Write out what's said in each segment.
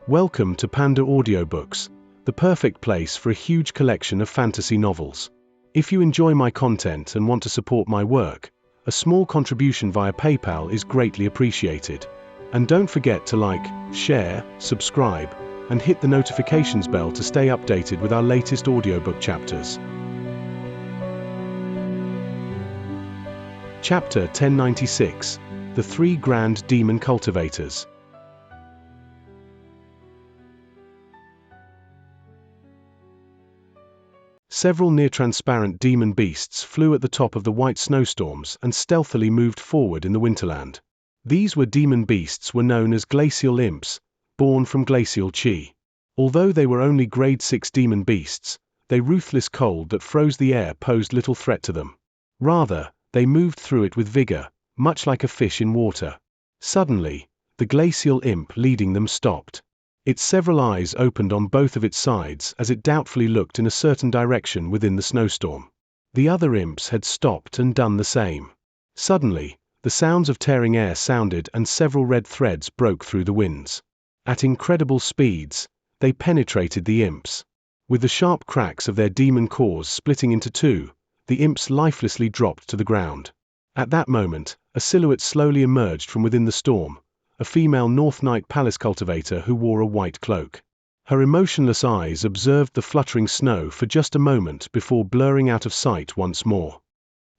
Welcome to PandaAudioBooks, the perfect place for a huge collection of fantasy novels. If you enjoy my content and want to support my work, a small contribution via PayPal is greatly appreciated. And don't forget to like, share, subscribe, and hit the notifications bell to stay updated with our latest audiobook chapters. Chapter 1096, The Three Grand Demon Cultivators. Several near-transparent demon beasts flew at the top of the white snowstorms and stealthily moved forward in the winterland. These demon beasts were known as glacial imps, born from glacial chi. Although they were only grade 6 demon beasts, their ruthless cold that froze the air posed little threat to them. Rather, they moved through it with vigor, much like a fish in water. Suddenly, the glacial imp leading them stopped. Its several eyes opened on both of its sides as it doubtfully looked in a certain direction within the snowstorm. The other imps had stopped and done the same. Suddenly, the sounds of tearing air sounded and several red threads broke through the winds. At incredible speeds, they penetrated the imps. With the sharp cracks of their demon cores splitting into two, the imps lifelessly dropped to the ground. At that moment, a silhouette slowly emerged from within the storm, a female North Night Palace cultivator who wore a white cloak. Her emotionless eyes observed the fluttering snow for just a moment before blurring out of sight once more.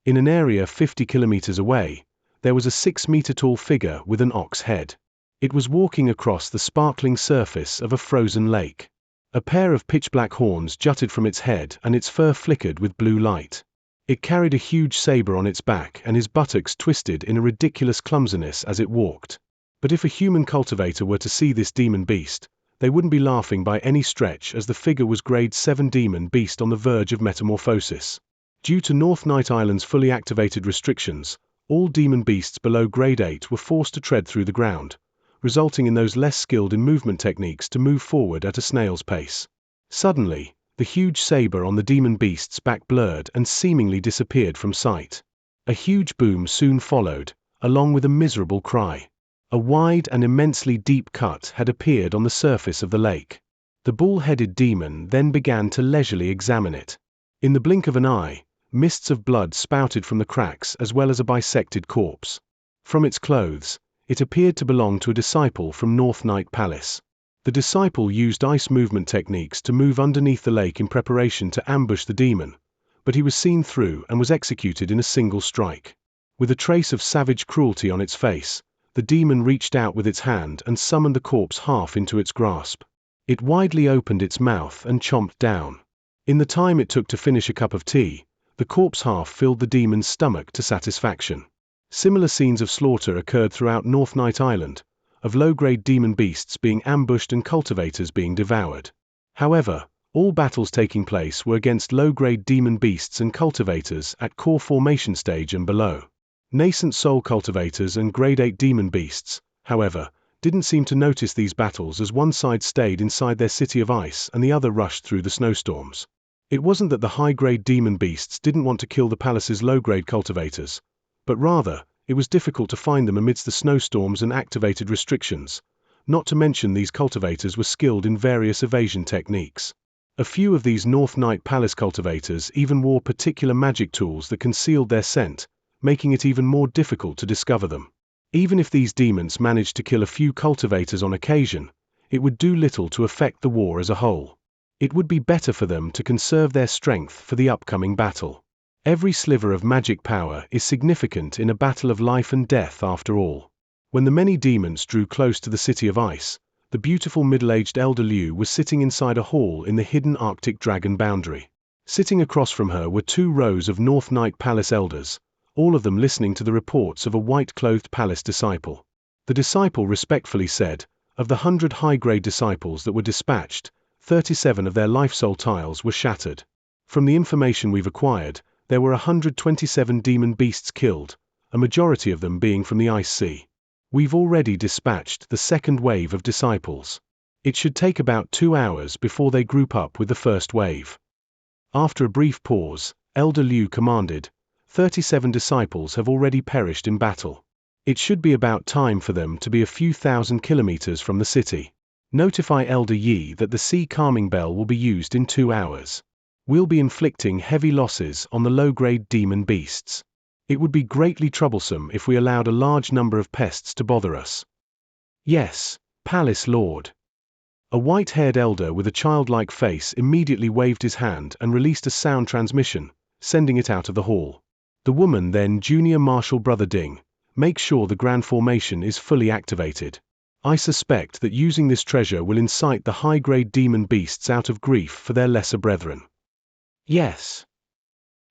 In an area 50 kilometers away, there was a 6-meter-tall figure with an ox head. It was walking across the sparkling surface of a frozen lake. A pair of pitch-black horns jutted from its head and its fur flickered with blue light. It carried a huge saber on its back and his buttocks twisted in a ridiculous clumsiness as it walked. But if a human cultivator were to see this demon beast, they wouldn't be laughing by any stretch, as the figure was grade 7 demon beast on the verge of metamorphosis. Due to North Night Island's fully activated restrictions, all demon beasts below grade 8 were forced to tread through the ground, resulting in those less skilled in movement techniques to move forward at a snail's pace. Suddenly, the huge saber on the demon beast's back blurred and seemingly disappeared from sight. A huge boom soon followed, along with a miserable cry. A wide and immensely deep cut had appeared on the surface of the lake. The bull-headed demon then began to leisurely examine it. In the blink of an eye, mists of blood spouted from the cracks as well as a bisected corpse. From its clothes, it appeared to belong to a disciple from North Night Palace. The disciple used ice movement techniques to move underneath the lake in preparation to ambush the demon, but he was seen through and was executed in a single strike. With a trace of savage cruelty on its face, the demon reached out with its hand and summoned the corpse half into its grasp. It widely opened its mouth and chomped down. In the time it took to finish a cup of tea, the corpse half filled the demon's stomach to satisfaction. Similar scenes of slaughter occurred throughout North Night Island, of low-grade demon beasts being ambushed and cultivators being devoured. However, all battles taking place were against low-grade demon beasts and cultivators at core formation stage and below. Nascent soul cultivators and grade 8 demon beasts, however, didn't seem to notice these battles, as one side stayed inside their city of ice and the other rushed through the snowstorms. It wasn't that the high-grade demon beasts didn't want to kill the palace's low-grade cultivators, but rather, it was difficult to find them amidst the snowstorms and activated restrictions, not to mention these cultivators were skilled in various evasion techniques. A few of these North Night Palace cultivators even wore particular magic tools that concealed their scent, making it even more difficult to discover them. Even if these demons managed to kill a few cultivators on occasion, it would do little to affect the war as a whole. It would be better for them to conserve their strength for the upcoming battle. Every sliver of magic power is significant in a battle of life and death after all. When the many demons drew close to the city of ice, the beautiful middle-aged elder Liu was sitting inside a hall in the hidden Arctic dragon boundary. Sitting across from her were 2 rows of North Night Palace elders, all of them listening to the reports of a white-clothed palace disciple. The disciple respectfully said, of the 100 high-grade disciples that were dispatched, 37 of their life soul tiles were shattered. From the information we've acquired, there were 127 demon beasts killed, a majority of them being from the Ice Sea. We've already dispatched the second wave of disciples. It should take about 2 hours before they group up with the first wave. After a brief pause, Elder Liu commanded, 37 disciples have already perished in battle. It should be about time for them to be a few thousand kilometers from the city. Notify Elder Yi that the sea calming bell will be used in 2 hours. We'll be inflicting heavy losses on the low-grade demon beasts. It would be greatly troublesome if we allowed a large number of pests to bother us. Yes, Palace Lord. A white-haired elder with a childlike face immediately waved his hand and released a sound transmission, sending it out of the hall. The woman then, Junior Marshal Brother Ding, make sure the Grand Formation is fully activated. I suspect that using this treasure will incite the high-grade demon beasts out of grief for their lesser brethren. Yes.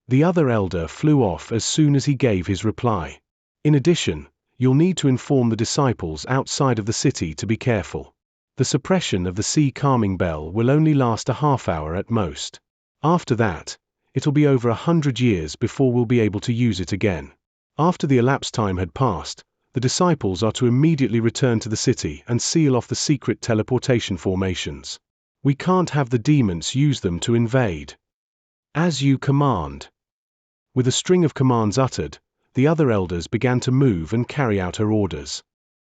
The other elder flew off as soon as he gave his reply. In addition, you'll need to inform the disciples outside of the city to be careful. The suppression of the sea calming bell will only last a half-hour at most. After that, it'll be over 100 years before we'll be able to use it again. After the elapsed time had passed, the disciples are to immediately return to the city and seal off the secret teleportation formations. We can't have the demons use them to invade. As you command. With a string of commands uttered, the other elders began to move and carry out her orders.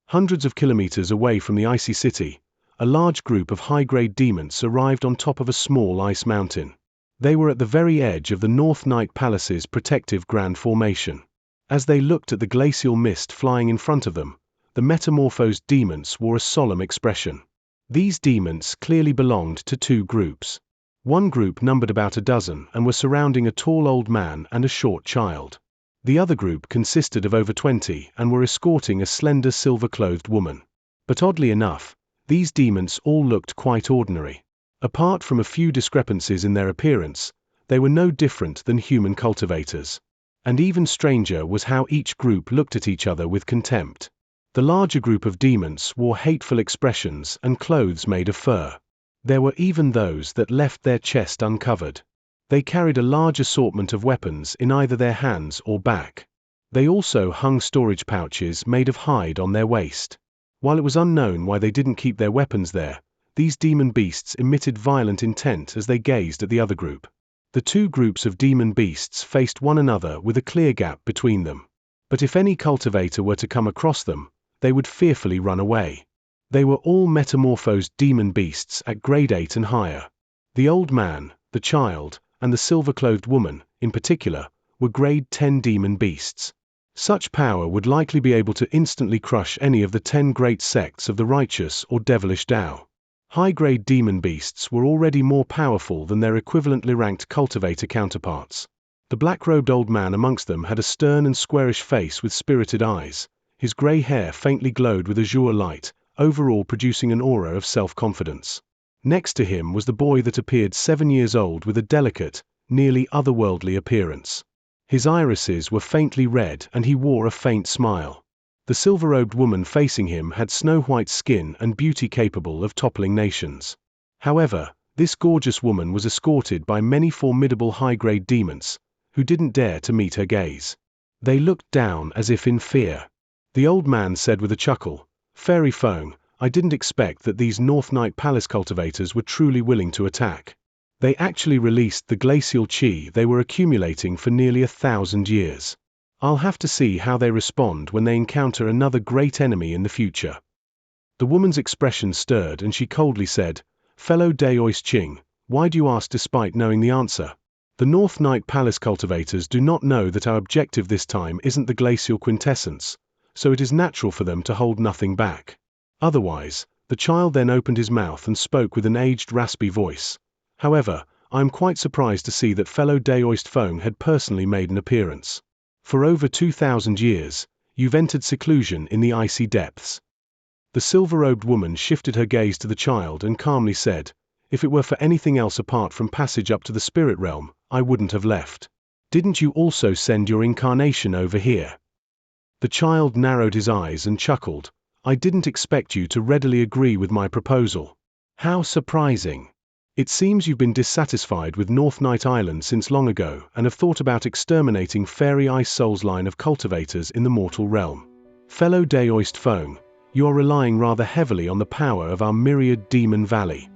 Hundreds of kilometers away from the icy city, a large group of high-grade demons arrived on top of a small ice mountain. They were at the very edge of the North Night Palace's protective Grand Formation. As they looked at the glacial mist flying in front of them, the metamorphosed demons wore a solemn expression. These demons clearly belonged to 2 groups. One group numbered about a dozen and were surrounding a tall old man and a short child. The other group consisted of over 20 and were escorting a slender silver-clothed woman. But oddly enough, these demons all looked quite ordinary. Apart from a few discrepancies in their appearance, they were no different than human cultivators. And even stranger was how each group looked at each other with contempt. The larger group of demons wore hateful expressions and clothes made of fur. There were even those that left their chest uncovered. They carried a large assortment of weapons in either their hands or back. They also hung storage pouches made of hide on their waist. While it was unknown why they didn't keep their weapons there, these demon beasts emitted violent intent as they gazed at the other group. The 2 groups of demon beasts faced one another with a clear gap between them. But if any cultivator were to come across them, they would fearfully run away. They were all metamorphosed demon beasts at grade 8 and higher. The old man, the child, and the silver-clothed woman, in particular, were grade 10 demon beasts. Such power would likely be able to instantly crush any of the 10 great sects of the righteous or devilish Tao. High-grade demon beasts were already more powerful than their equivalently ranked cultivator counterparts. The black-robed old man amongst them had a stern and squarish face with spirited eyes. His grey hair faintly glowed with azure light, overall producing an aura of self-confidence. Next to him was the boy that appeared 7 years old with a delicate, nearly otherworldly appearance. His irises were faintly red and he wore a faint smile. The silver-robed woman facing him had snow-white skin and beauty capable of toppling nations. However, this gorgeous woman was escorted by many formidable high-grade demons, who didn't dare to meet her gaze. They looked down as if in fear. The old man said with a chuckle, "Fairy Feng, I didn't expect that these North Night Palace cultivators were truly willing to attack. They actually released the glacial chi they were accumulating for nearly 1,000 years. I'll have to see how they respond when they encounter another great enemy in the future." The woman's expression stirred and she coldly said, "Fellow Daoist Qing, why do you ask despite knowing the answer? The North Night Palace cultivators do not know that our objective this time isn't the glacial quintessence, so it is natural for them to hold nothing back. Otherwise," the child then opened his mouth and spoke with an aged raspy voice. "However, I am quite surprised to see that fellow Daoist Feng had personally made an appearance. For over 2,000 years, you've entered seclusion in the icy depths." The silver-robed woman shifted her gaze to the child and calmly said, "If it were for anything else apart from passage up to the spirit realm, I wouldn't have left. Didn't you also send your incarnation over here?" The child narrowed his eyes and chuckled, "I didn't expect you to readily agree with my proposal. How surprising. It seems you've been dissatisfied with North Night Island since long ago and have thought about exterminating Fairy Ice Soul's line of cultivators in the mortal realm. Fellow Daoist Feng, you are relying rather heavily on the power of our myriad demon valley."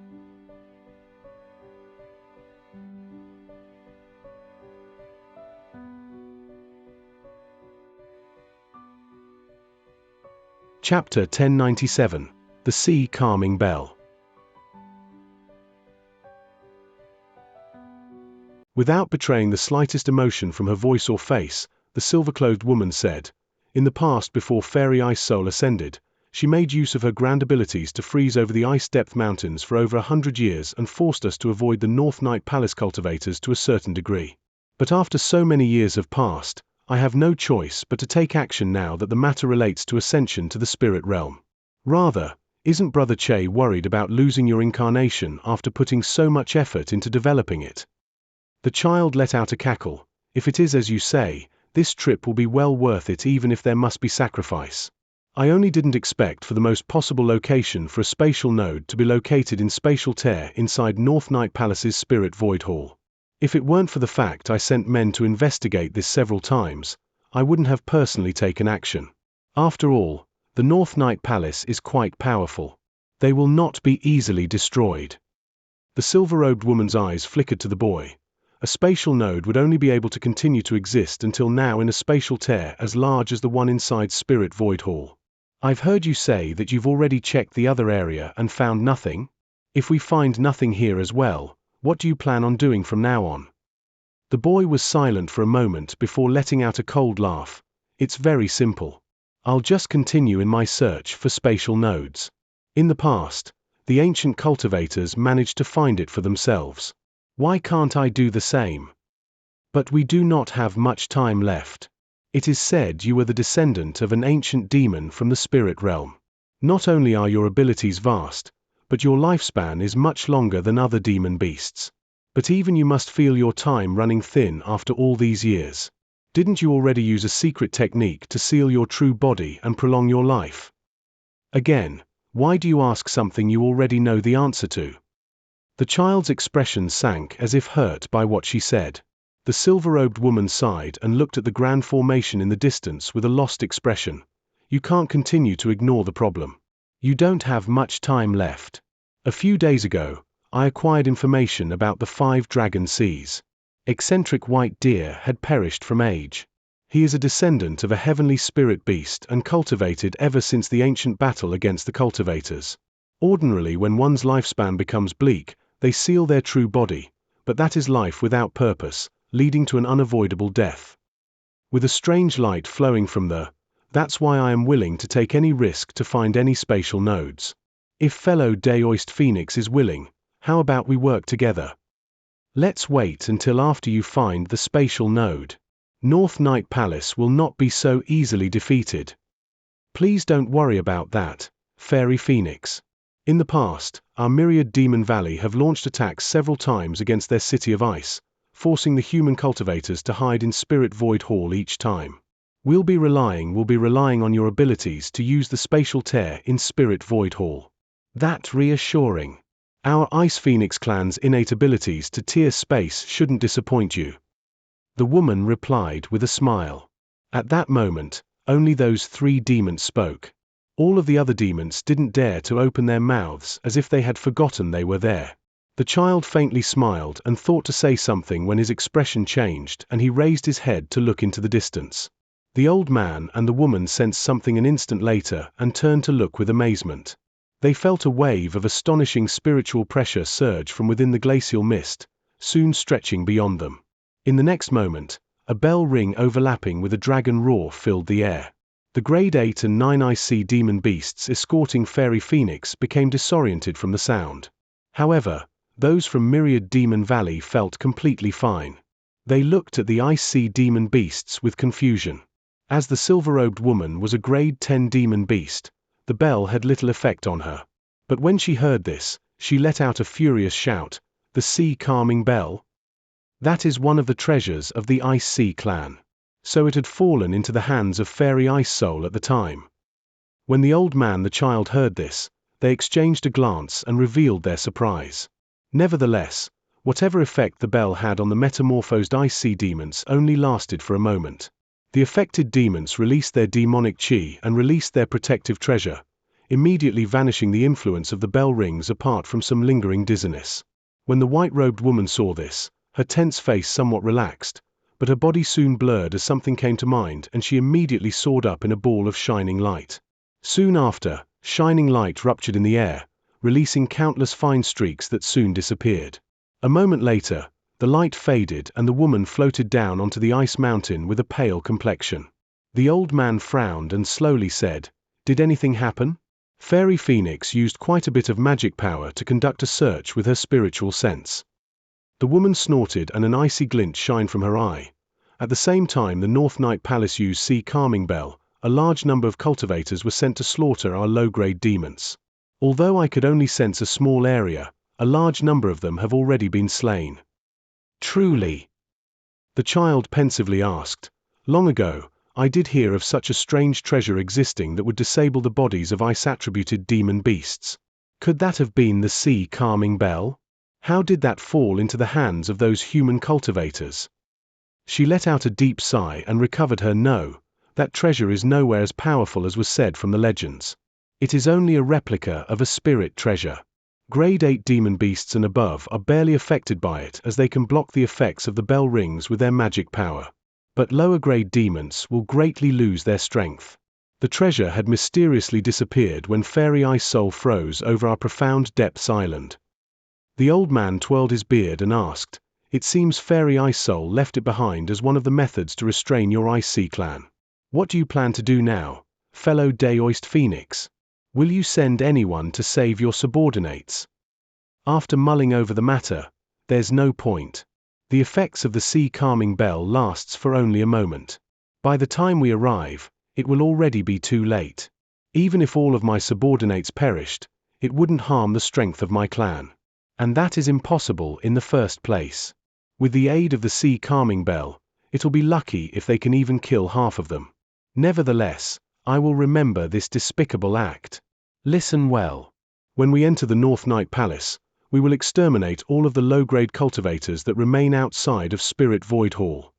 Chapter 1097, The Sea Calming Bell. Without betraying the slightest emotion from her voice or face, the silver-clothed woman said, "In the past, before Fairy Ice Soul ascended, she made use of her grand abilities to freeze over the ice-depth mountains for over 100 years and forced us to avoid the North Night Palace cultivators to a certain degree. But after so many years have passed, I have no choice but to take action now that the matter relates to ascension to the spirit realm. Rather, isn't Brother Che worried about losing your incarnation after putting so much effort into developing it?" The child let out a cackle. "If it is as you say, this trip will be well worth it even if there must be sacrifice. I only didn't expect for the most possible location for a spatial node to be located in spatial tear inside North Night Palace's Spirit Void Hall. If it weren't for the fact I sent men to investigate this several times, I wouldn't have personally taken action. After all, the North Night Palace is quite powerful. They will not be easily destroyed." The silver-robed woman's eyes flickered to the boy. A spatial node would only be able to continue to exist until now in a spatial tear as large as the one inside Spirit Void Hall. "I've heard you say that you've already checked the other area and found nothing. If we find nothing here as well, what do you plan on doing from now on?" The boy was silent for a moment before letting out a cold laugh. "It's very simple. I'll just continue in my search for spatial nodes. In the past, the ancient cultivators managed to find it for themselves. Why can't I do the same? But we do not have much time left. It is said you are the descendant of an ancient demon from the spirit realm. Not only are your abilities vast, but your lifespan is much longer than other demon beasts. But even you must feel your time running thin after all these years. Didn't you already use a secret technique to seal your true body and prolong your life? Again, why do you ask something you already know the answer to?" The child's expression sank as if hurt by what she said. The silver-robed woman sighed and looked at the grand formation in the distance with a lost expression. "You can't continue to ignore the problem. You don't have much time left. A few days ago, I acquired information about the 5 dragon seas. Eccentric white deer had perished from age. He is a descendant of a heavenly spirit beast and cultivated ever since the ancient battle against the cultivators. Ordinarily, when one's lifespan becomes bleak, they seal their true body, but that is life without purpose, leading to an unavoidable death. With a strange light flowing from that's why I am willing to take any risk to find any spatial nodes. If fellow Daoist Phoenix is willing, how about we work together? Let's wait until after you find the spatial node. North Night Palace will not be so easily defeated. Please don't worry about that, Fairy Phoenix. In the past, our myriad Demon Valley have launched attacks several times against their city of ice, forcing the human cultivators to hide in Spirit Void Hall each time. We'll be relying on your abilities to use the spatial tear in Spirit Void Hall. That's reassuring. Our Ice Phoenix clan's innate abilities to tear space shouldn't disappoint you." The woman replied with a smile. At that moment, only those 3 demons spoke. All of the other demons didn't dare to open their mouths as if they had forgotten they were there. The child faintly smiled and thought to say something when his expression changed and he raised his head to look into the distance. The old man and the woman sensed something an instant later and turned to look with amazement. They felt a wave of astonishing spiritual pressure surge from within the glacial mist, soon stretching beyond them. In the next moment, a bell ring overlapping with a dragon roar filled the air. The grade 8 and 9 IC demon beasts escorting Fairy Phoenix became disoriented from the sound. However, those from Myriad Demon Valley felt completely fine. They looked at the IC demon beasts with confusion. As the silver-robed woman was a grade 10 demon beast, the bell had little effect on her. But when she heard this, she let out a furious shout. "The sea calming bell? That is one of the treasures of the Ice Sea clan." So it had fallen into the hands of Fairy Ice Soul at the time. When the old man and the child heard this, they exchanged a glance and revealed their surprise. Nevertheless, whatever effect the bell had on the metamorphosed Ice Sea demons only lasted for a moment. The affected demons released their demonic chi and released their protective treasure, immediately vanishing the influence of the bell rings apart from some lingering dizziness. When the white-robed woman saw this, her tense face somewhat relaxed, but her body soon blurred as something came to mind and she immediately soared up in a ball of shining light. Soon after, shining light ruptured in the air, releasing countless fine streaks that soon disappeared. A moment later, The light faded and the woman floated down onto the ice mountain with a pale complexion. The old man frowned and slowly said, "Did anything happen?" Fairy Phoenix used quite a bit of magic power to conduct a search with her spiritual sense. The woman snorted and an icy glint shined from her eye. At the same time, the North Night Palace used sea calming bell. A large number of cultivators were sent to slaughter our low-grade demons. Although I could only sense a small area, a large number of them have already been slain. Truly? The child pensively asked. Long ago, I did hear of such a strange treasure existing that would disable the bodies of ice-attributed demon beasts. Could that have been the sea calming bell? How did that fall into the hands of those human cultivators? She let out a deep sigh and recovered her no. That treasure is nowhere as powerful as was said from the legends. It is only a replica of a spirit treasure. Grade 8 demon beasts and above are barely affected by it, as they can block the effects of the bell rings with their magic power. But lower grade demons will greatly lose their strength. The treasure had mysteriously disappeared when Fairy Ice Soul froze over our profound depths island. The old man twirled his beard and asked, "It seems Fairy Ice Soul left it behind as one of the methods to restrain your Ice Sea clan. What do you plan to do now, fellow Daoist Phoenix? Will you send anyone to save your subordinates?" After mulling over the matter, there's no point. The effects of the sea calming bell lasts for only a moment. By the time we arrive, it will already be too late. Even if all of my subordinates perished, it wouldn't harm the strength of my clan. And that is impossible in the first place. With the aid of the sea calming bell, it'll be lucky if they can even kill half of them. Nevertheless, I will remember this despicable act. Listen well. When we enter the North Night Palace, we will exterminate all of the low-grade cultivators that remain outside of Spirit Void Hall.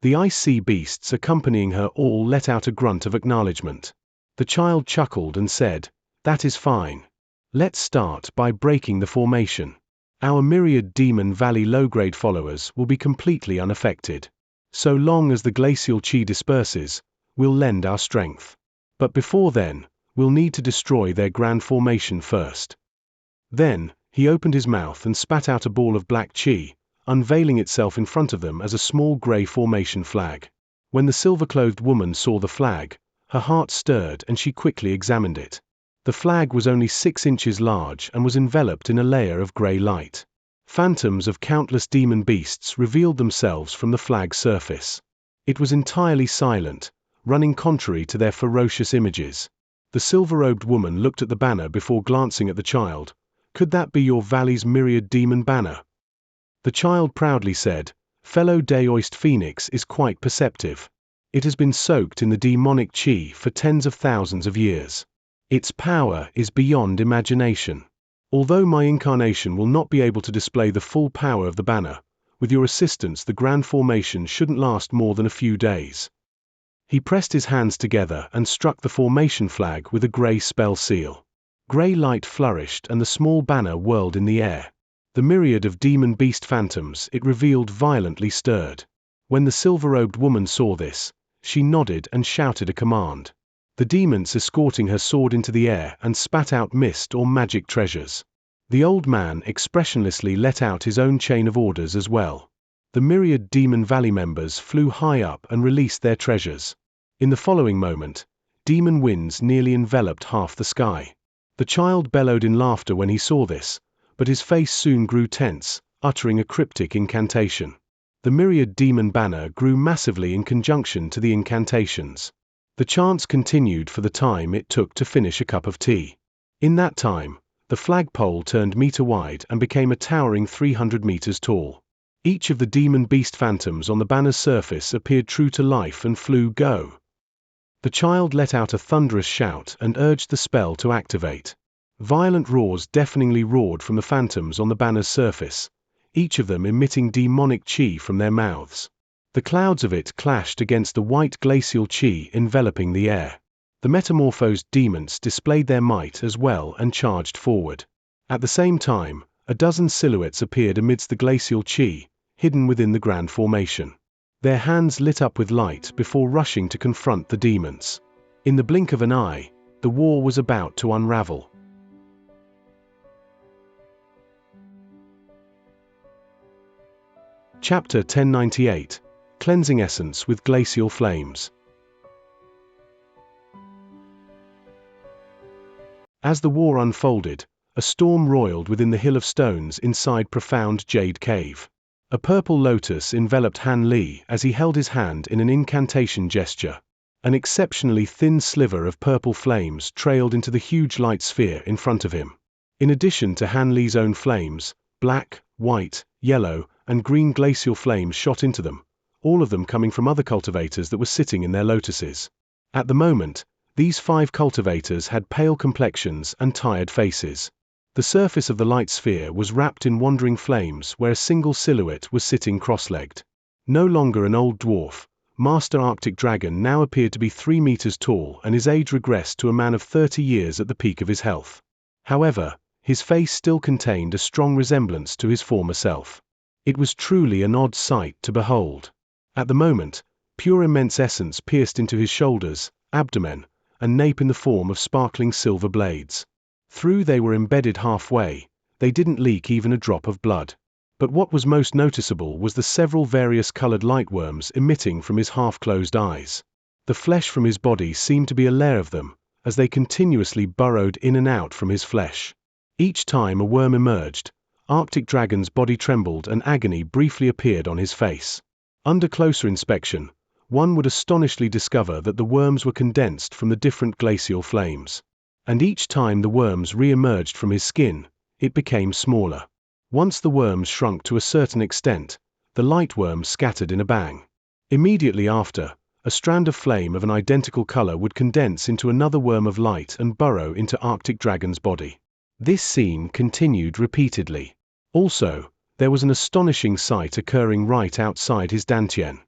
The ice sea beasts accompanying her all let out a grunt of acknowledgement. The child chuckled and said, "That is fine. Let's start by breaking the formation. Our myriad Demon Valley low-grade followers will be completely unaffected. So long as the glacial chi disperses, we'll lend our strength. But before then, we'll need to destroy their grand formation first." Then, he opened his mouth and spat out a ball of black chi, unveiling itself in front of them as a small grey formation flag. When the silver-clothed woman saw the flag, her heart stirred and she quickly examined it. The flag was only 6 inches large and was enveloped in a layer of grey light. Phantoms of countless demon beasts revealed themselves from the flag's surface. It was entirely silent, running contrary to their ferocious images. The silver-robed woman looked at the banner before glancing at the child. "Could that be your valley's myriad demon banner?" The child proudly said, "Fellow Daoist Phoenix is quite perceptive. It has been soaked in the demonic chi for tens of thousands of years. Its power is beyond imagination. Although my incarnation will not be able to display the full power of the banner, with your assistance the grand formation shouldn't last more than a few days." He pressed his hands together and struck the formation flag with a grey spell seal. Grey light flourished and the small banner whirled in the air. The myriad of demon beast phantoms it revealed violently stirred. When the silver-robed woman saw this, she nodded and shouted a command. The demons escorting her soared into the air and spat out mist or magic treasures. The old man expressionlessly let out his own chain of orders as well. The myriad Demon Valley members flew high up and released their treasures. In the following moment, demon winds nearly enveloped half the sky. The child bellowed in laughter when he saw this, but his face soon grew tense, uttering a cryptic incantation. The myriad demon banner grew massively in conjunction to the incantations. The chants continued for the time it took to finish a cup of tea. In that time, the flagpole turned meter-wide and became a towering 300 meters tall. Each of the demon beast phantoms on the banner's surface appeared true to life and flew go. The child let out a thunderous shout and urged the spell to activate. Violent roars deafeningly roared from the phantoms on the banner's surface, each of them emitting demonic chi from their mouths. The clouds of it clashed against the white glacial chi enveloping the air. The metamorphosed demons displayed their might as well and charged forward. At the same time, a dozen silhouettes appeared amidst the glacial chi, hidden within the grand formation. Their hands lit up with light before rushing to confront the demons. In the blink of an eye, the war was about to unravel. Chapter 1098. Cleansing Essence with Glacial Flames. As the war unfolded, a storm roiled within the hill of stones inside Profound Jade Cave. A purple lotus enveloped Han Li as he held his hand in an incantation gesture. An exceptionally thin sliver of purple flames trailed into the huge light sphere in front of him. In addition to Han Li's own flames, black, white, yellow, and green glacial flames shot into them, all of them coming from other cultivators that were sitting in their lotuses. At the moment, these 5 cultivators had pale complexions and tired faces. The surface of the light sphere was wrapped in wandering flames where a single silhouette was sitting cross-legged. No longer an old dwarf, Master Arctic Dragon now appeared to be 3 meters tall, and his age regressed to a man of 30 years at the peak of his health. However, his face still contained a strong resemblance to his former self. It was truly an odd sight to behold. At the moment, pure immense essence pierced into his shoulders, abdomen, and nape in the form of sparkling silver blades. Through they were embedded halfway, they didn't leak even a drop of blood. But what was most noticeable was the several various colored light worms emitting from his half-closed eyes. The flesh from his body seemed to be a layer of them, as they continuously burrowed in and out from his flesh. Each time a worm emerged, Arctic Dragon's body trembled and agony briefly appeared on his face. Under closer inspection, one would astonishingly discover that the worms were condensed from the different glacial flames. And each time the worms re-emerged from his skin, it became smaller. Once the worms shrunk to a certain extent, the light worms scattered in a bang. Immediately after, a strand of flame of an identical color would condense into another worm of light and burrow into Arctic Dragon's body. This scene continued repeatedly. Also, there was an astonishing sight occurring right outside his dantian.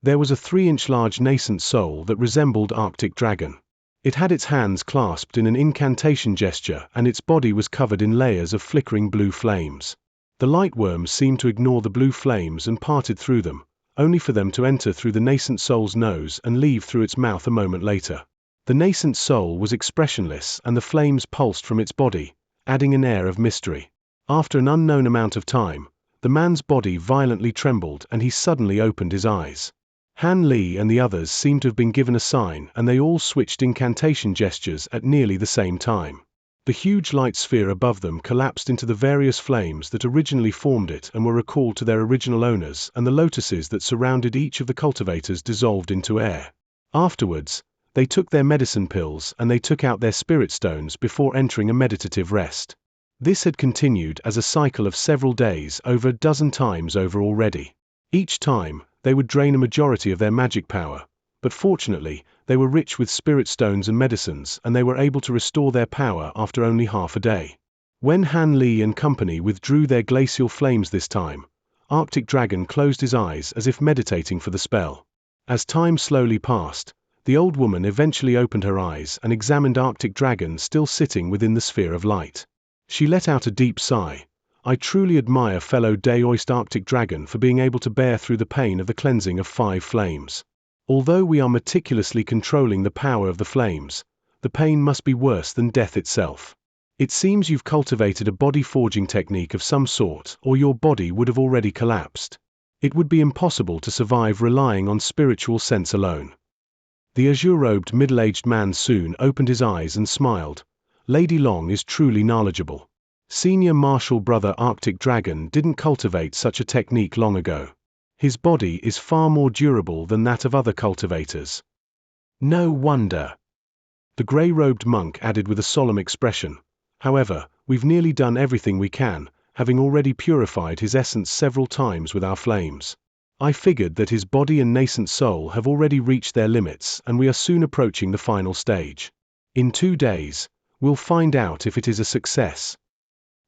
There was a 3-inch large nascent soul that resembled Arctic Dragon. It had its hands clasped in an incantation gesture, and its body was covered in layers of flickering blue flames. The light worms seemed to ignore the blue flames and parted through them, only for them to enter through the nascent soul's nose and leave through its mouth a moment later. The nascent soul was expressionless, and the flames pulsed from its body, adding an air of mystery. After an unknown amount of time, the man's body violently trembled and he suddenly opened his eyes. Han Li and the others seemed to have been given a sign, and they all switched incantation gestures at nearly the same time. The huge light sphere above them collapsed into the various flames that originally formed it and were recalled to their original owners, and the lotuses that surrounded each of the cultivators dissolved into air. Afterwards, they took their medicine pills and they took out their spirit stones before entering a meditative rest. This had continued as a cycle of several days, over a dozen times over already. Each time, they would drain a majority of their magic power, but fortunately, they were rich with spirit stones and medicines, and they were able to restore their power after only half a day. When Han Li and company withdrew their glacial flames this time, Arctic Dragon closed his eyes as if meditating for the spell. As time slowly passed, the old woman eventually opened her eyes and examined Arctic Dragon still sitting within the sphere of light. She let out a deep sigh. I truly admire fellow Daoist Arctic Dragon for being able to bear through the pain of the cleansing of 5 flames. Although we are meticulously controlling the power of the flames, the pain must be worse than death itself. It seems you've cultivated a body forging technique of some sort, or your body would have already collapsed. It would be impossible to survive relying on spiritual sense alone. The azure-robed middle-aged man soon opened his eyes and smiled. Lady Long is truly knowledgeable. Senior Martial Brother Arctic Dragon didn't cultivate such a technique long ago. His body is far more durable than that of other cultivators. No wonder. The grey-robed monk added with a solemn expression. However, we've nearly done everything we can, having already purified his essence several times with our flames. I figured that his body and nascent soul have already reached their limits, and we are soon approaching the final stage. In 2 days, we'll find out if it is a success.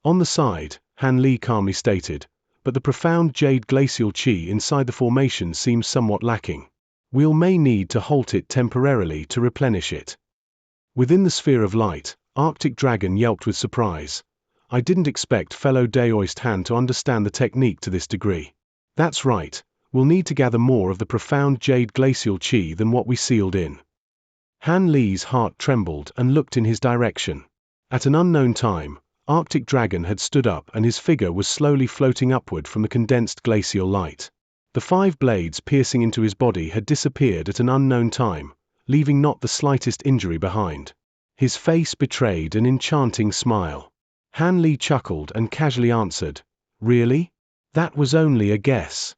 On the side, Han Li calmly stated, but the profound jade glacial chi inside the formation seems somewhat lacking. We'll may need to halt it temporarily to replenish it. Within the sphere of light, Arctic Dragon yelped with surprise. I didn't expect fellow Daoist Han to understand the technique to this degree. That's right, we'll need to gather more of the profound jade glacial chi than what we sealed in. Han Li's heart trembled and looked in his direction. At an unknown time, Arctic Dragon had stood up and his figure was slowly floating upward from the condensed glacial light. The 5 blades piercing into his body had disappeared at an unknown time, leaving not the slightest injury behind. His face betrayed an enchanting smile. Han Li chuckled and casually answered, "Really? That was only a guess."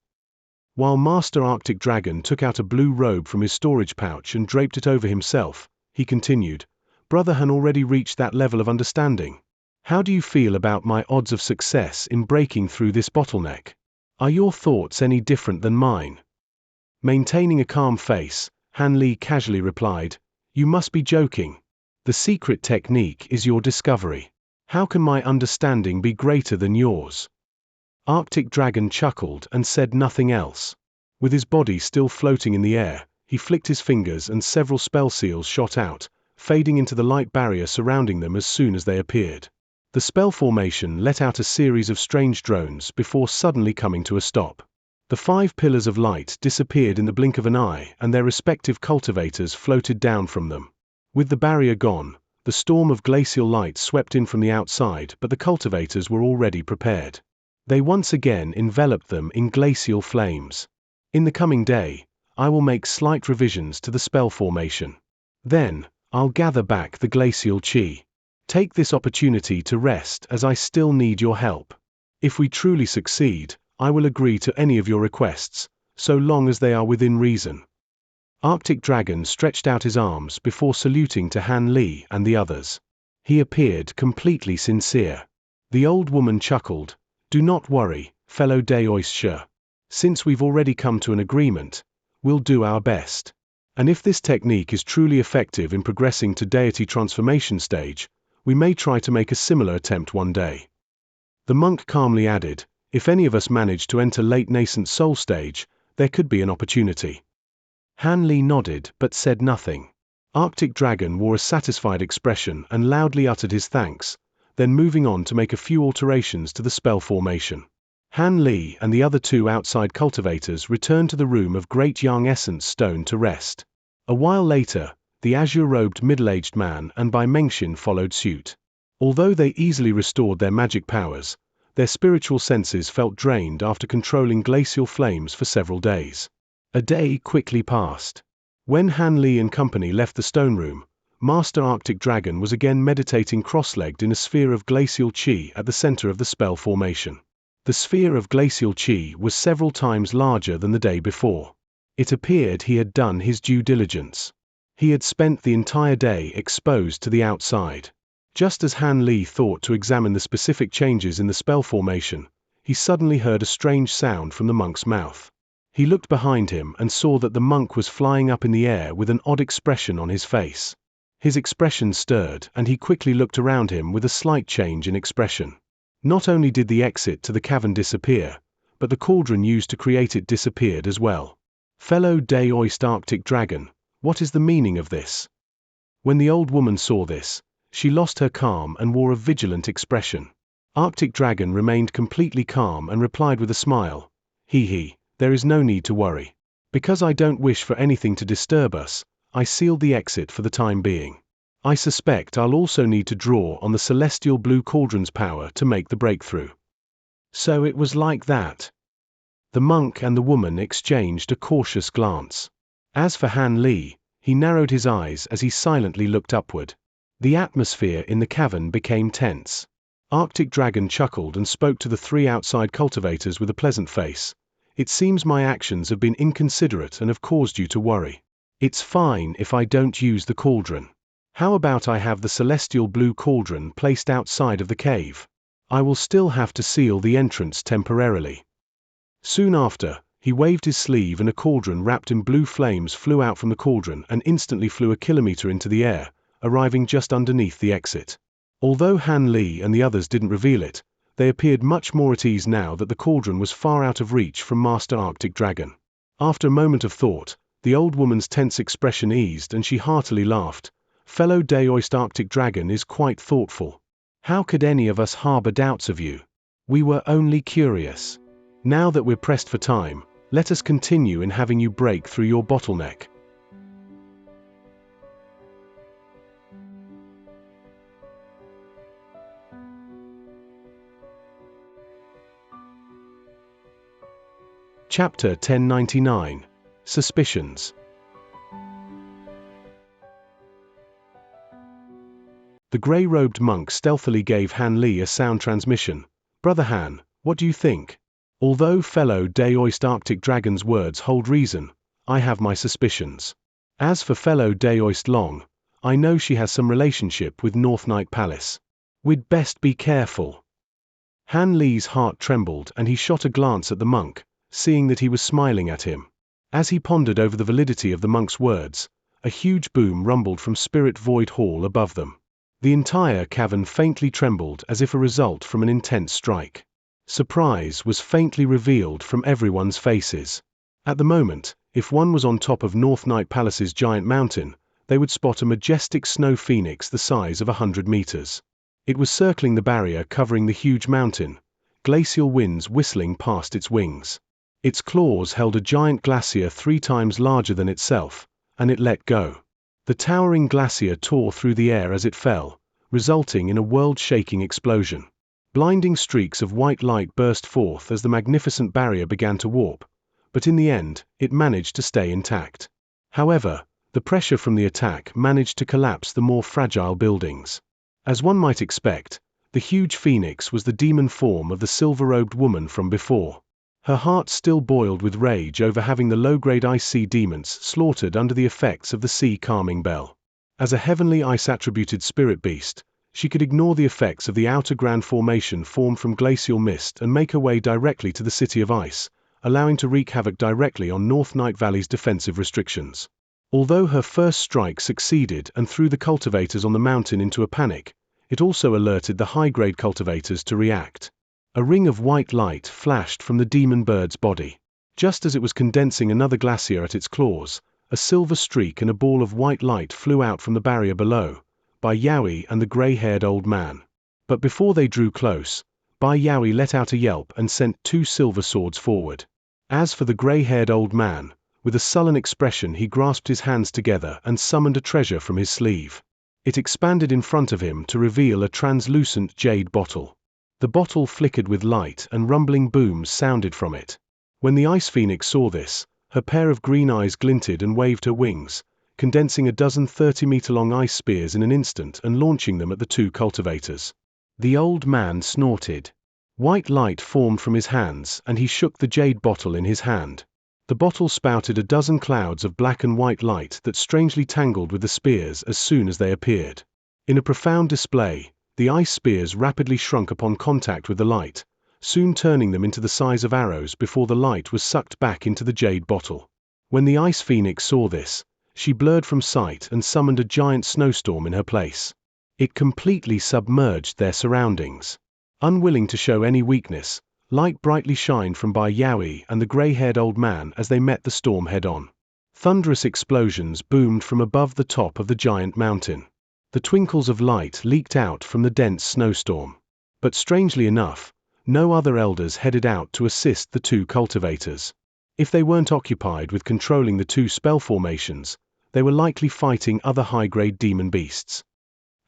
While Master Arctic Dragon took out a blue robe from his storage pouch and draped it over himself, he continued, "Brother Han already reached that level of understanding. How do you feel about my odds of success in breaking through this bottleneck? Are your thoughts any different than mine?" Maintaining a calm face, Han Li casually replied, "You must be joking. The secret technique is your discovery. How can my understanding be greater than yours?" Arctic Dragon chuckled and said nothing else. With his body still floating in the air, he flicked his fingers and several spell seals shot out, fading into the light barrier surrounding them as soon as they appeared. The spell formation let out a series of strange drones before suddenly coming to a stop. The 5 pillars of light disappeared in the blink of an eye and their respective cultivators floated down from them. With the barrier gone, the storm of glacial light swept in from the outside, but the cultivators were already prepared. They once again enveloped them in glacial flames. In the coming day, I will make slight revisions to the spell formation. Then, I'll gather back the glacial chi. Take this opportunity to rest as I still need your help. If we truly succeed, I will agree to any of your requests, so long as they are within reason." Arctic Dragon stretched out his arms before saluting to Han Li and the others. He appeared completely sincere. The old woman chuckled, "Do not worry, fellow Xianxia. Since we've already come to an agreement, we'll do our best. And if this technique is truly effective in progressing to deity transformation stage, we may try to make a similar attempt one day." The monk calmly added, "If any of us manage to enter late nascent soul stage, there could be an opportunity." Han Li nodded but said nothing. Arctic Dragon wore a satisfied expression and loudly uttered his thanks, then moving on to make a few alterations to the spell formation. Han Li and the other 2 outside cultivators returned to the room of Great Yang Essence Stone to rest. A while later, the azure-robed middle-aged man and Bai Mengxin followed suit. Although they easily restored their magic powers, their spiritual senses felt drained after controlling glacial flames for several days. A day quickly passed. When Han Li and company left the stone room, Master Arctic Dragon was again meditating cross-legged in a sphere of glacial chi at the center of the spell formation. The sphere of glacial chi was several times larger than the day before. It appeared he had done his due diligence. He had spent the entire day exposed to the outside. Just as Han Li thought to examine the specific changes in the spell formation, he suddenly heard a strange sound from the monk's mouth. He looked behind him and saw that the monk was flying up in the air with an odd expression on his face. His expression stirred and he quickly looked around him with a slight change in expression. Not only did the exit to the cavern disappear, but the cauldron used to create it disappeared as well. "Fellow Day-Oist Arctic Dragon, what is the meaning of this?" When the old woman saw this, she lost her calm and wore a vigilant expression. Arctic Dragon remained completely calm and replied with a smile, "He, there is no need to worry. Because I don't wish for anything to disturb us, I sealed the exit for the time being. I suspect I'll also need to draw on the celestial blue cauldron's power to make the breakthrough." So it was like that. The monk and the woman exchanged a cautious glance. As for Han Li, he narrowed his eyes as he silently looked upward. The atmosphere in the cavern became tense. Arctic Dragon chuckled and spoke to the 3 outside cultivators with a pleasant face. "It seems my actions have been inconsiderate and have caused you to worry. It's fine if I don't use the cauldron. How about I have the celestial blue cauldron placed outside of the cave? I will still have to seal the entrance temporarily." Soon after, he waved his sleeve and a cauldron wrapped in blue flames flew out from the cauldron and instantly flew a kilometer into the air, arriving just underneath the exit. Although Han Li and the others didn't reveal it, they appeared much more at ease now that the cauldron was far out of reach from Master Arctic Dragon. After a moment of thought, the old woman's tense expression eased and she heartily laughed. "Fellow Day-Oist Arctic Dragon is quite thoughtful. How could any of us harbor doubts of you? We were only curious. Now that we're pressed for time, let us continue in having you break through your bottleneck." Chapter 1099. Suspicions. The grey-robed monk stealthily gave Han Li a sound transmission. "Brother Han, what do you think? Although fellow Daoist Arctic Dragon's words hold reason, I have my suspicions. As for fellow Daoist Long, I know she has some relationship with North Night Palace. We'd best be careful." Han Li's heart trembled and he shot a glance at the monk, seeing that he was smiling at him. As he pondered over the validity of the monk's words, a huge boom rumbled from Spirit Void Hall above them. The entire cavern faintly trembled as if a result from an intense strike. Surprise was faintly revealed from everyone's faces. At the moment, if one was on top of North Night Palace's giant mountain, they would spot a majestic snow phoenix the size of 100 meters. It was circling the barrier covering the huge mountain, glacial winds whistling past its wings. Its claws held a giant glacier 3 times larger than itself, and it let go. The towering glacier tore through the air as it fell, resulting in a world-shaking explosion. Blinding streaks of white light burst forth as the magnificent barrier began to warp, but in the end, it managed to stay intact. However, the pressure from the attack managed to collapse the more fragile buildings. As one might expect, the huge phoenix was the demon form of the silver-robed woman from before. Her heart still boiled with rage over having the low-grade ice sea demons slaughtered under the effects of the sea calming bell. As a heavenly ice-attributed spirit beast, she could ignore the effects of the outer grand formation formed from glacial mist and make her way directly to the City of Ice, allowing to wreak havoc directly on North Night Valley's defensive restrictions. Although her first strike succeeded and threw the cultivators on the mountain into a panic, it also alerted the high-grade cultivators to react. A ring of white light flashed from the demon bird's body. Just as it was condensing another glacier at its claws, a silver streak and a ball of white light flew out from the barrier below, Bai Yaoi and the gray-haired old man. But before they drew close, Bai Yaoi let out a yelp and sent 2 silver swords forward. As for the gray-haired old man, with a sullen expression he grasped his hands together and summoned a treasure from his sleeve. It expanded in front of him to reveal a translucent jade bottle. The bottle flickered with light and rumbling booms sounded from it. When the ice phoenix saw this, her pair of green eyes glinted and waved her wings, condensing a dozen 30-meter-long ice spears in an instant and launching them at the 2 cultivators. The old man snorted. White light formed from his hands and he shook the jade bottle in his hand. The bottle spouted a dozen clouds of black and white light that strangely tangled with the spears as soon as they appeared. In a profound display, the ice spears rapidly shrunk upon contact with the light, soon turning them into the size of arrows before the light was sucked back into the jade bottle. When the ice phoenix saw this, she blurred from sight and summoned a giant snowstorm in her place. It completely submerged their surroundings. Unwilling to show any weakness, light brightly shined from Bai Yaoi and the gray-haired old man as they met the storm head-on. Thunderous explosions boomed from above the top of the giant mountain. The twinkles of light leaked out from the dense snowstorm. But strangely enough, no other elders headed out to assist the 2 cultivators. If they weren't occupied with controlling the 2 spell formations, they were likely fighting other high-grade demon beasts.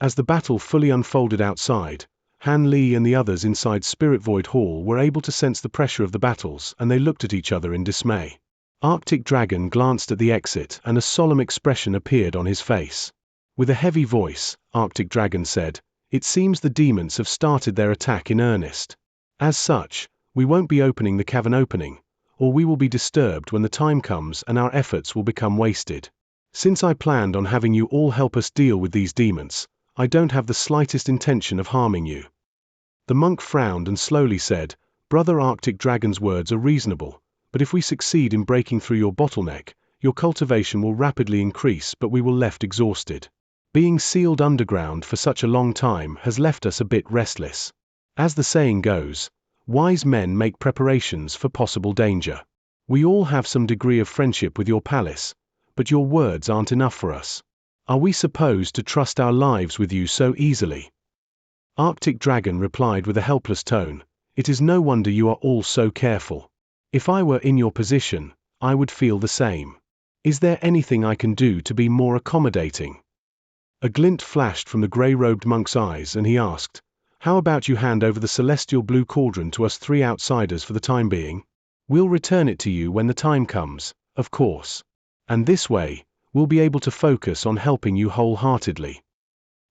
As the battle fully unfolded outside, Han Li and the others inside Spirit Void Hall were able to sense the pressure of the battles and they looked at each other in dismay. Arctic Dragon glanced at the exit and a solemn expression appeared on his face. With a heavy voice, Arctic Dragon said, "It seems the demons have started their attack in earnest. As such, we won't be opening the cavern opening, or we will be disturbed when the time comes and our efforts will become wasted. Since I planned on having you all help us deal with these demons, I don't have the slightest intention of harming you." The monk frowned and slowly said, "Brother Arctic Dragon's words are reasonable, but if we succeed in breaking through your bottleneck, your cultivation will rapidly increase but we will left exhausted. Being sealed underground for such a long time has left us a bit restless. As the saying goes, wise men make preparations for possible danger. We all have some degree of friendship with your palace, but your words aren't enough for us. Are we supposed to trust our lives with you so easily?" Arctic Dragon replied with a helpless tone, "It is no wonder you are all so careful. If I were in your position, I would feel the same. Is there anything I can do to be more accommodating?" A glint flashed from the grey-robed monk's eyes and he asked, "How about you hand over the celestial blue cauldron to us 3 outsiders for the time being? We'll return it to you when the time comes, of course. And this way, we'll be able to focus on helping you wholeheartedly."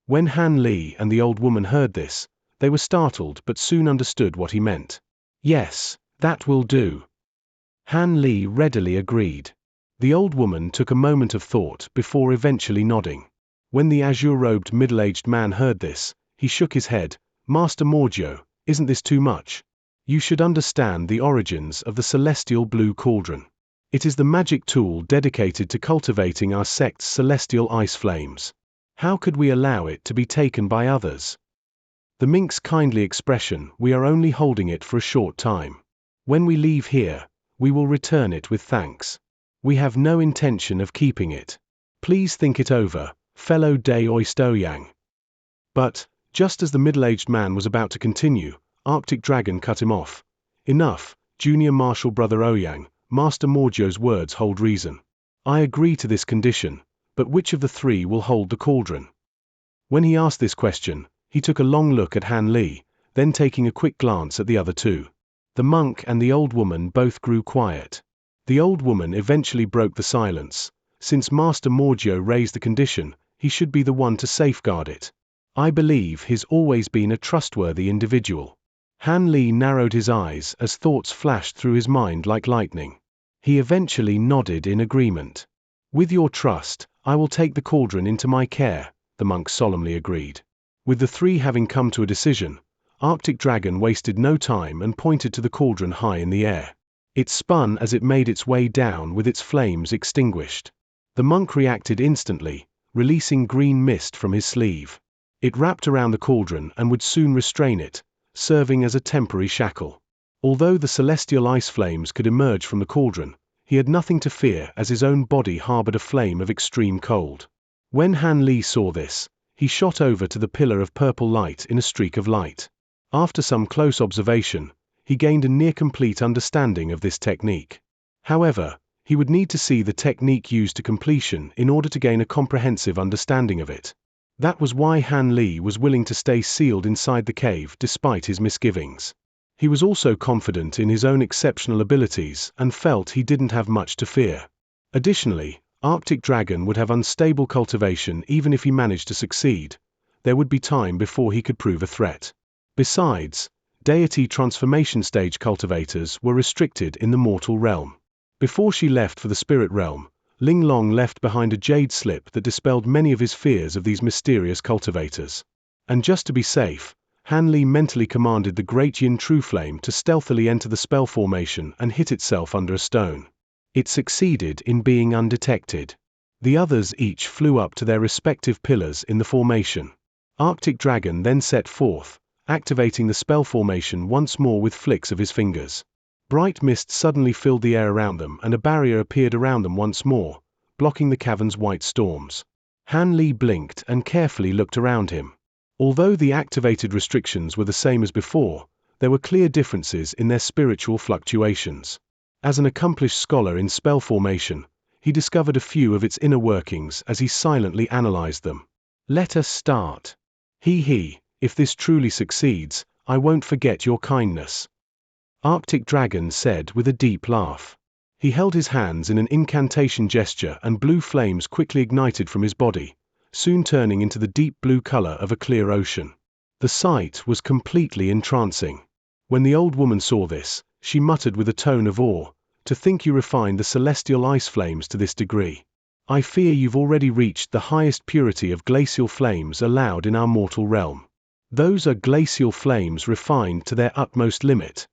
When Han Li and the old woman heard this, they were startled but soon understood what he meant. "Yes, that will do." Han Li readily agreed. The old woman took a moment of thought before eventually nodding. When the azure-robed middle-aged man heard this, he shook his head. "Master Morgio, isn't this too much? You should understand the origins of the celestial blue cauldron. It is the magic tool dedicated to cultivating our sect's celestial ice flames. How could we allow it to be taken by others?" The mink's kindly expression, "We are only holding it for a short time. When we leave here, we will return it with thanks. We have no intention of keeping it. Please think it over, fellow Dai Oistoyang." But, just as the middle-aged man was about to continue, Arctic Dragon cut him off. "Enough, Junior Marshal Brother Ouyang, Master Morgio's words hold reason. I agree to this condition, but which of the three will hold the cauldron?" When he asked this question, he took a long look at Han Li, then taking a quick glance at the other two. The monk and the old woman both grew quiet. The old woman eventually broke the silence. "Since Master Morgio raised the condition, he should be the one to safeguard it. I believe he's always been a trustworthy individual." Han Li narrowed his eyes as thoughts flashed through his mind like lightning. He eventually nodded in agreement. "With your trust, I will take the cauldron into my care," the monk solemnly agreed. With the three having come to a decision, Arctic Dragon wasted no time and pointed to the cauldron high in the air. It spun as it made its way down with its flames extinguished. The monk reacted instantly, releasing green mist from his sleeve. It wrapped around the cauldron and would soon restrain it, serving as a temporary shackle. Although the celestial ice flames could emerge from the cauldron, he had nothing to fear as his own body harbored a flame of extreme cold. When Han Li saw this, he shot over to the pillar of purple light in a streak of light. After some close observation, he gained a near-complete understanding of this technique. However, he would need to see the technique used to completion in order to gain a comprehensive understanding of it. That was why Han Li was willing to stay sealed inside the cave despite his misgivings. He was also confident in his own exceptional abilities and felt he didn't have much to fear. Additionally, Arctic Dragon would have unstable cultivation even if he managed to succeed. There would be time before he could prove a threat. Besides, deity transformation stage cultivators were restricted in the mortal realm. Before she left for the spirit realm, Ling Long left behind a jade slip that dispelled many of his fears of these mysterious cultivators. And just to be safe, Han Li mentally commanded the Great Yin True Flame to stealthily enter the spell formation and hit itself under a stone. It succeeded in being undetected. The others each flew up to their respective pillars in the formation. Arctic Dragon then set forth, activating the spell formation once more with flicks of his fingers. Bright mist suddenly filled the air around them and a barrier appeared around them once more, blocking the cavern's white storms. Han Li blinked and carefully looked around him. Although the activated restrictions were the same as before, there were clear differences in their spiritual fluctuations. As an accomplished scholar in spell formation, he discovered a few of its inner workings as he silently analyzed them. "Let us start. If this truly succeeds, I won't forget your kindness," Arctic Dragon said with a deep laugh. He held his hands in an incantation gesture and blue flames quickly ignited from his body, soon turning into the deep blue color of a clear ocean. The sight was completely entrancing. When the old woman saw this, she muttered with a tone of awe, "To think you refined the celestial ice flames to this degree. I fear you've already reached the highest purity of glacial flames allowed in our mortal realm. Those are glacial flames refined to their utmost limit."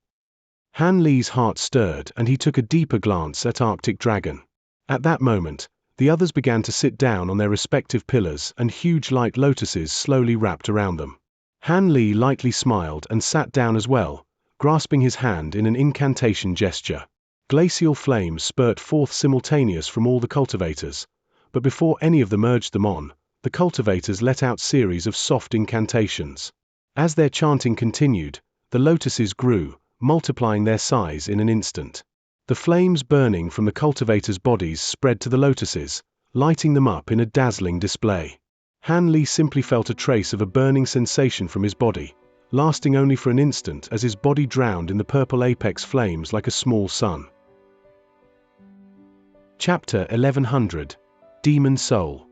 Han Li's heart stirred and he took a deeper glance at Arctic Dragon. At that moment, the others began to sit down on their respective pillars and huge light lotuses slowly wrapped around them. Han Li lightly smiled and sat down as well, grasping his hand in an incantation gesture. Glacial flames spurt forth simultaneous from all the cultivators, but before any of them urged them on, the cultivators let out series of soft incantations. As their chanting continued, the lotuses grew, multiplying their size in an instant. The flames burning from the cultivators' bodies spread to the lotuses, lighting them up in a dazzling display. Han Li simply felt a trace of a burning sensation from his body, lasting only for an instant as his body drowned in the purple apex flames like a small sun. Chapter 1100. Demon Soul.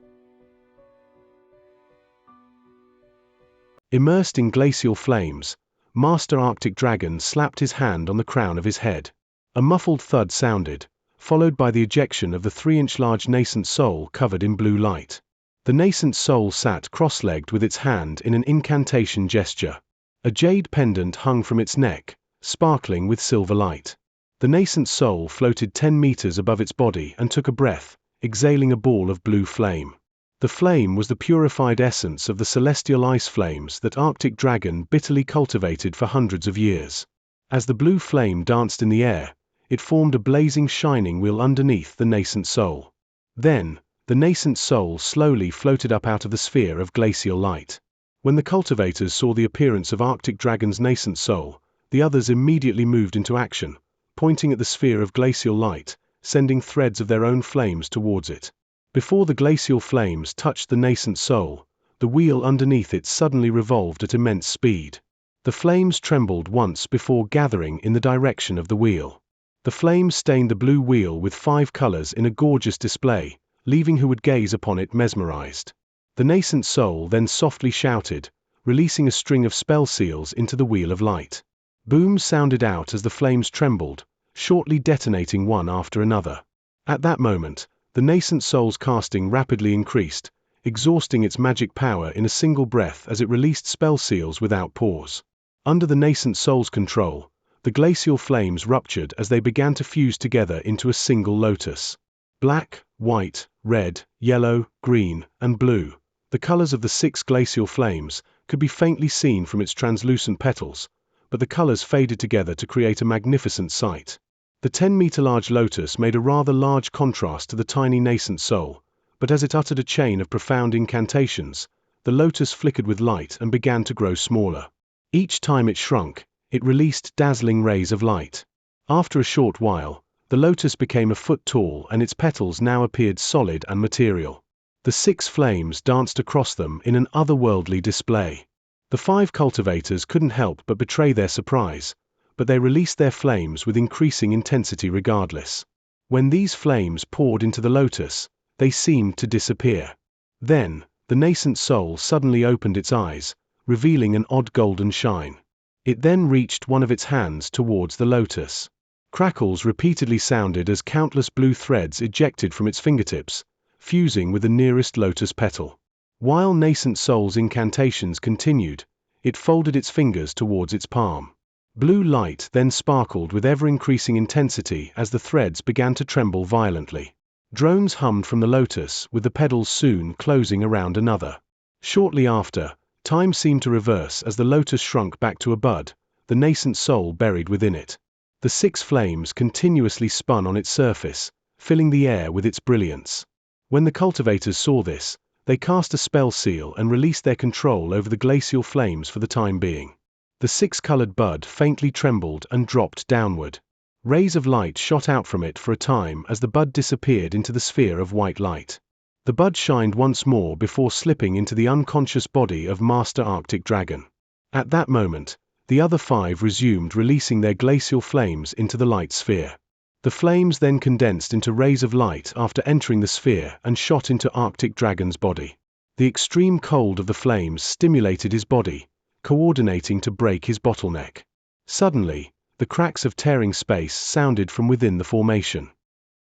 Immersed in glacial flames, Master Arctic Dragon slapped his hand on the crown of his head. A muffled thud sounded, followed by the ejection of the 3-inch large nascent soul covered in blue light. The nascent soul sat cross-legged with its hand in an incantation gesture. A jade pendant hung from its neck, sparkling with silver light. The nascent soul floated 10 meters above its body and took a breath, exhaling a ball of blue flame. The flame was the purified essence of the celestial ice flames that Arctic Dragon bitterly cultivated for hundreds of years. As the blue flame danced in the air, it formed a blazing shining wheel underneath the nascent soul. Then, the nascent soul slowly floated up out of the sphere of glacial light. When the cultivators saw the appearance of Arctic Dragon's nascent soul, the others immediately moved into action, pointing at the sphere of glacial light, sending threads of their own flames towards it. Before the glacial flames touched the nascent soul, the wheel underneath it suddenly revolved at immense speed. The flames trembled once before gathering in the direction of the wheel. The flames stained the blue wheel with 5 colors in a gorgeous display, leaving who would gaze upon it mesmerized. The nascent soul then softly shouted, releasing a string of spell seals into the wheel of light. Booms sounded out as the flames trembled, shortly detonating one after another. At that moment, the nascent soul's casting rapidly increased, exhausting its magic power in a single breath as it released spell seals without pause. Under the nascent soul's control, the glacial flames ruptured as they began to fuse together into a single lotus. Black, white, red, yellow, green, and blue, the colors of the 6 glacial flames, could be faintly seen from its translucent petals, but the colors faded together to create a magnificent sight. The 10-meter-large lotus made a rather large contrast to the tiny nascent soul, but as it uttered a chain of profound incantations, the lotus flickered with light and began to grow smaller. Each time it shrunk, it released dazzling rays of light. After a short while, the lotus became a foot tall and its petals now appeared solid and material. The 6 flames danced across them in an otherworldly display. The 5 cultivators couldn't help but betray their surprise, but they released their flames with increasing intensity regardless. When these flames poured into the lotus, they seemed to disappear. Then, the nascent soul suddenly opened its eyes, revealing an odd golden shine. It then reached one of its hands towards the lotus. Crackles repeatedly sounded as countless blue threads ejected from its fingertips, fusing with the nearest lotus petal. While nascent soul's incantations continued, it folded its fingers towards its palm. Blue light then sparkled with ever-increasing intensity as the threads began to tremble violently. Drones hummed from the lotus, with the petals soon closing around another. Shortly after, time seemed to reverse as the lotus shrunk back to a bud, the nascent soul buried within it. The 6 flames continuously spun on its surface, filling the air with its brilliance. When the cultivators saw this, they cast a spell seal and released their control over the glacial flames for the time being. The 6-colored bud faintly trembled and dropped downward. Rays of light shot out from it for a time as the bud disappeared into the sphere of white light. The bud shined once more before slipping into the unconscious body of Master Arctic Dragon. At that moment, the other 5 resumed releasing their glacial flames into the light sphere. The flames then condensed into rays of light after entering the sphere and shot into Arctic Dragon's body. The extreme cold of the flames stimulated his body, coordinating to break his bottleneck. Suddenly, the cracks of tearing space sounded from within the formation.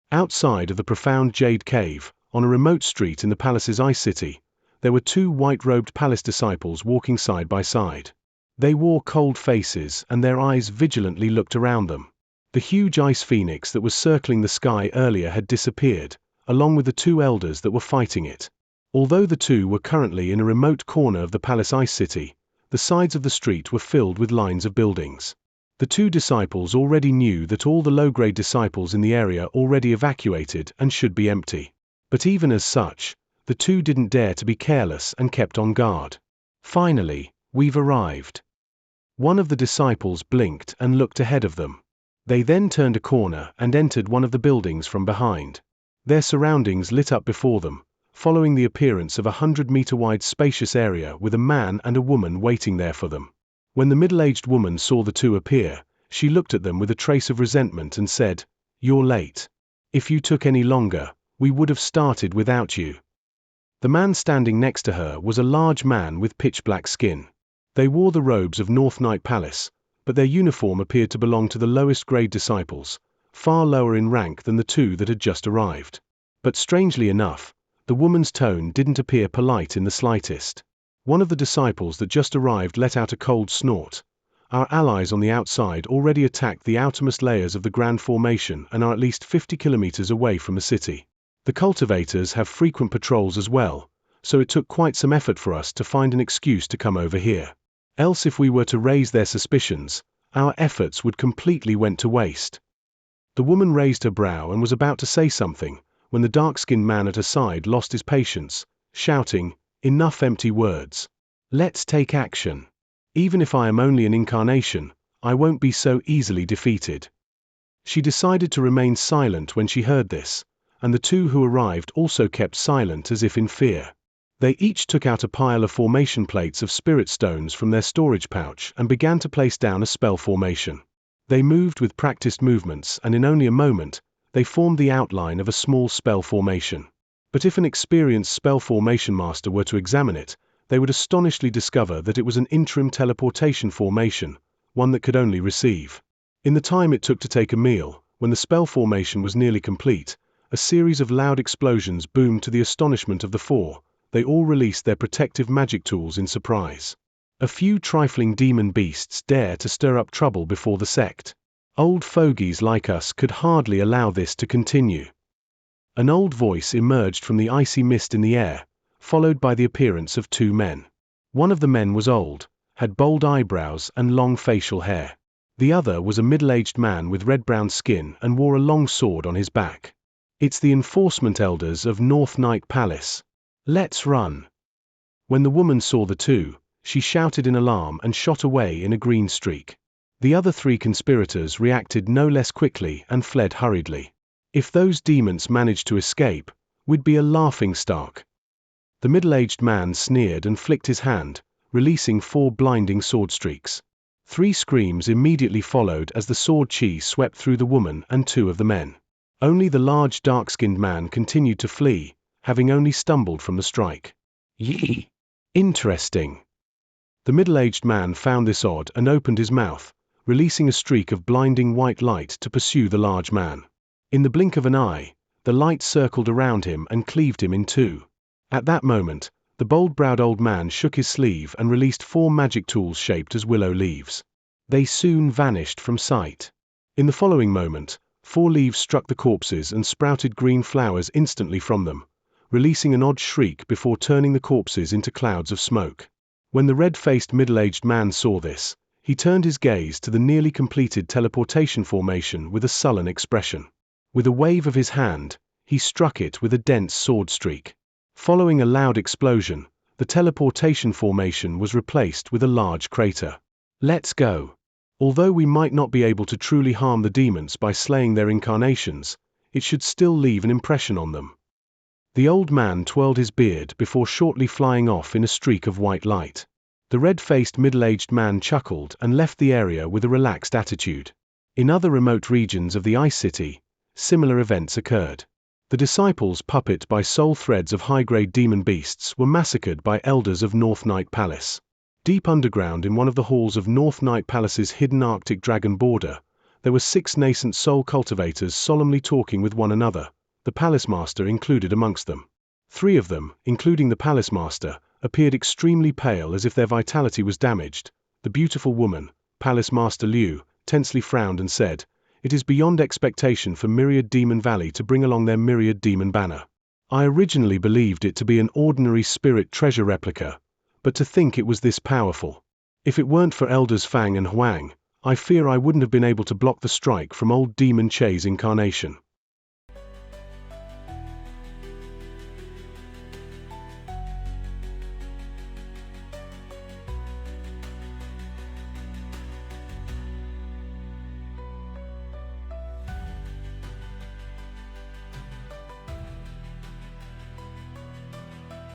Outside of the profound jade cave, on a remote street in the palace's ice city, there were 2 white-robed palace disciples walking side by side. They wore cold faces and their eyes vigilantly looked around them. The huge ice phoenix that was circling the sky earlier had disappeared, along with the 2 elders that were fighting it. Although the 2 were currently in a remote corner of the palace ice city, the sides of the street were filled with lines of buildings. The 2 disciples already knew that all the low-grade disciples in the area already evacuated and should be empty. But even as such, the 2 didn't dare to be careless and kept on guard. Finally, we've arrived. One of the disciples blinked and looked ahead of them. They then turned a corner and entered one of the buildings from behind. Their surroundings lit up before them, following the appearance of a 100-meter-wide spacious area with a man and a woman waiting there for them. When the middle-aged woman saw the two appear, she looked at them with a trace of resentment and said, "You're late. If you took any longer, we would have started without you." The man standing next to her was a large man with pitch-black skin. They wore the robes of North Night Palace, but their uniform appeared to belong to the lowest-grade disciples, far lower in rank than the two that had just arrived. But strangely enough, the woman's tone didn't appear polite in the slightest. One of the disciples that just arrived let out a cold snort. "Our allies on the outside already attacked the outermost layers of the Grand Formation and are at least 50 kilometers away from the city. The cultivators have frequent patrols as well, so it took quite some effort for us to find an excuse to come over here. Else if we were to raise their suspicions, our efforts would completely went to waste." The woman raised her brow and was about to say something, when the dark-skinned man at her side lost his patience, shouting, "Enough empty words. Let's take action. Even if I am only an incarnation, I won't be so easily defeated." She decided to remain silent when she heard this, and the two who arrived also kept silent as if in fear. They each took out a pile of formation plates of spirit stones from their storage pouch and began to place down a spell formation. They moved with practiced movements, and in only a moment, they formed the outline of a small spell formation. But if an experienced spell formation master were to examine it, they would astonishingly discover that it was an interim teleportation formation, one that could only receive. In the time it took to take a meal, when the spell formation was nearly complete, a series of loud explosions boomed to the astonishment of the four. They all released their protective magic tools in surprise. A few trifling demon beasts dare to stir up trouble before the sect. Old fogies like us could hardly allow this to continue. An old voice emerged from the icy mist in the air, followed by the appearance of two men. One of the men was old, had bold eyebrows and long facial hair. The other was a middle-aged man with red-brown skin and wore a long sword on his back. "It's the enforcement elders of North Night Palace. Let's run." When the woman saw the two, she shouted in alarm and shot away in a green streak. The other three conspirators reacted no less quickly and fled hurriedly. If those demons managed to escape, we'd be a laughingstock. The middle-aged man sneered and flicked his hand, releasing 4 blinding sword streaks. 3 screams immediately followed as the sword chi swept through the woman and 2 of the men. Only the large dark-skinned man continued to flee, having only stumbled from the strike. "Yee! Interesting." The middle-aged man found this odd and opened his mouth, releasing a streak of blinding white light to pursue the large man. In the blink of an eye, the light circled around him and cleaved him in 2. At that moment, the bold-browed old man shook his sleeve and released 4 magic tools shaped as willow leaves. They soon vanished from sight. In the following moment, 4 leaves struck the corpses and sprouted green flowers instantly from them, releasing an odd shriek before turning the corpses into clouds of smoke. When the red-faced middle-aged man saw this, he turned his gaze to the nearly completed teleportation formation with a sullen expression. With a wave of his hand, he struck it with a dense sword streak. Following a loud explosion, the teleportation formation was replaced with a large crater. "Let's go." Although we might not be able to truly harm the demons by slaying their incarnations, it should still leave an impression on them. The old man twirled his beard before shortly flying off in a streak of white light. The red-faced middle-aged man chuckled and left the area with a relaxed attitude. In other remote regions of the Ice City, similar events occurred. The disciples puppet by soul threads of high-grade demon beasts were massacred by elders of North Night Palace. Deep underground in one of the halls of North Night Palace's hidden Arctic dragon border, there were 6 nascent soul cultivators solemnly talking with one another, the Palace Master included amongst them. 3 of them, including the Palace Master, appeared extremely pale as if their vitality was damaged. The beautiful woman, Palace Master Liu, tensely frowned and said, "It is beyond expectation for Myriad Demon Valley to bring along their Myriad Demon banner. I originally believed it to be an ordinary spirit treasure replica, but to think it was this powerful. If it weren't for Elders Fang and Huang, I fear I wouldn't have been able to block the strike from old Demon Che's incarnation."